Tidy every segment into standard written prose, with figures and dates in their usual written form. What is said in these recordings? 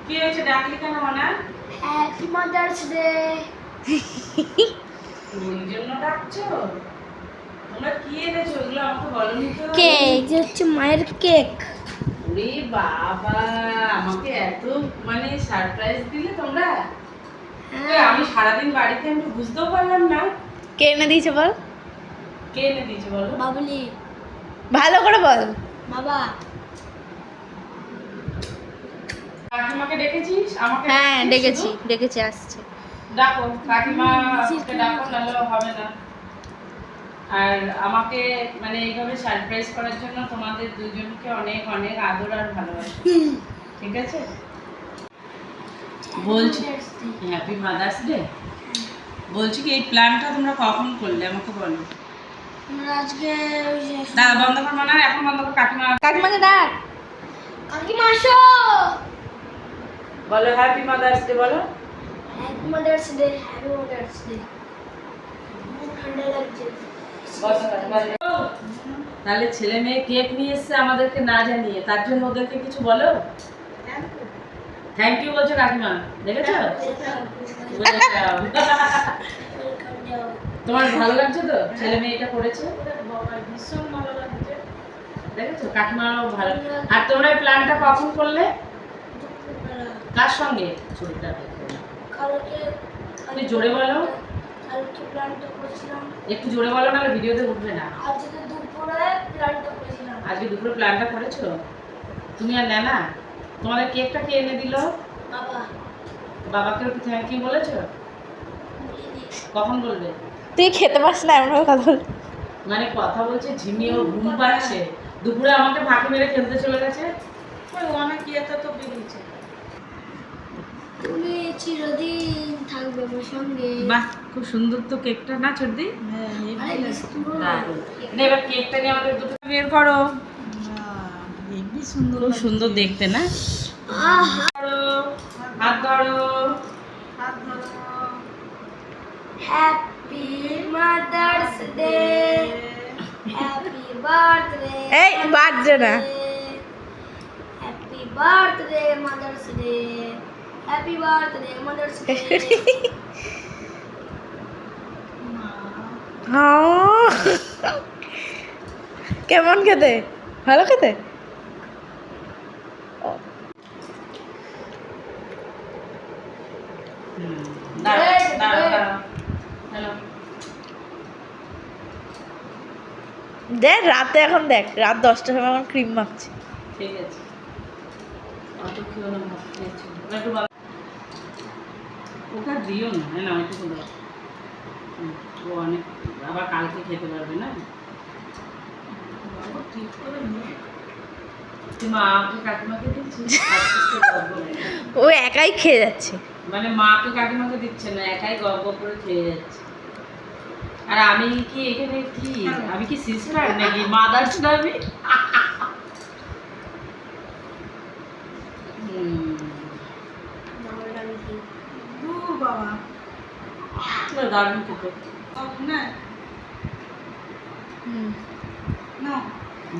কি হয়েছে ডাকলি কেন মানা? Happy mother's day. ওই জন্য ডাকছো? তোমরা কি এনেছো ওগুলো আমাকে বলনি তো? কেক, যে হচ্ছে মায়ের কেক। ওরে বাবা, আমাকে এত মানে সারপ্রাইজ দিলে তোমরা। কই, আমি সারাদিন বাড়িতে আমি বুঝতেও পারলাম না। কে এনে দিয়েছে বল? কে এনে দিয়েছে বলো? বাবলি। ভালো করে বল। বাবা। কাকিমাকে ডেকেছিস? আমাকে হ্যাঁ ডেকেছিস শুধু? ডেকেছি আসছে। ডাকো কাকিমা, ডাকো, নাহলে হবে না। আর আমাকে মানে এইভাবে সারপ্রাইজ করার জন্য তোমাদের দুজনকে অনেক অনেক আদর আর ভালোবাসা। ঠিক আছে? বলছি হ্যাপি মাদার্স ডে। বলছি কি, এই প্ল্যানটা তোমরা কখন করলে আমাকে বলো। আমরা আজকে দাদা বন্ধ কর, মনে হয় এখন বন্ধ কর। কাকিমা কাকিমাকে ডাক। কাকিমা আসো। বলো হ্যাপি মাদার্স ডে বলো। Happy mother's day. Happy mother's day. ঠান্ডা লাগছে। তাহলে ছেলে মেয়ে কেক নিয়ে এসছে আমাদেরকে না জানিয়ে, তার জন্য ওদেরকে কিছু বলো। থ্যাংক ইউ বলছো কাকিমা, দেখেছো? তোমার ভালো লাগছে তো ছেলে মেয়ে এটা করেছে? ভীষণ ভালো লাগছে, দেখেছো? কাকিমারও ভালো। আর তোমরা এই প্ল্যানটা কখন করলে? কার সঙ্গে? ছবিটা কালকে তুমি জোরে বলো, কালকে প্ল্যানটা করেছিলাম। একটু জোরে বলো, নাহলে ভিডিওতে উঠবে না। আজকে দুপুরে প্ল্যানটা করেছিলাম। আজকে দুপুরে প্ল্যানটা করেছো তুমি আর নেনা? তোমাদের কেকটা কে এনে দিল? বাবা। বাবাকে একটু থ্যাংক ইউ বলেছো? কখন বলবে? তুই খেতে পারছ না এমন কথা বল। মানে কথা বলছে, ঝিমিয়েও ঘুম পাচ্ছে, দুপুরে আমাকে ফাঁকি মেরে খেলতে চলে গেছে। ওই অনেক ইয়েতে তো বেরিয়েছে। তুমি চিরদিন থাকবে আমার সঙ্গে। বাহ, খুব সুন্দর তো কেকটা না ছোটদি? আরে দারুণ। না, এবার কেকটা নিয়ে আমাদের দুটো বের করো। হেবি সুন্দর, খুব সুন্দর দেখতে না? আহা। হাত ধরো, happy mother's day. Happy birthday. এই বাজছে না। Happy birthday mother's day. Happy birthday mother's day. হ্যাঁ। কেমন খেতে? ভালো খেতে? দাঁড়াও দাঁড়াও দাঁড়াও। হ্যালো, দেখ রাতে এখন দেখ রাত 10টার সময় আমার ক্রিম মাখছি। ঠিক আছে। অত খেও না, ভাত খেয়েছো। এবার একটু বলো। ওটা দিও না, হ্যাঁ না, ওইটুকু দাও। ও অনেক, আবার কালকে খেতে পারবে না। বাবা, ঠিক করে নিয়ে। তুই মাকে কাকিমাকে দিচ্ছিস? ও একাই খেয়ে যাচ্ছে। মানে মাকে কাকিমাকে দিচ্ছে না, একাই গপ গপ করে খেয়ে যাচ্ছে। আর আমি কি এখানে কি, আমি কি সিস্টার নাকি মাদার্স না আমি? দারুণ খেতে হুম।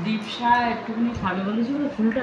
দীপসা একটুখানি খাবে বলেছিল, ফুলটা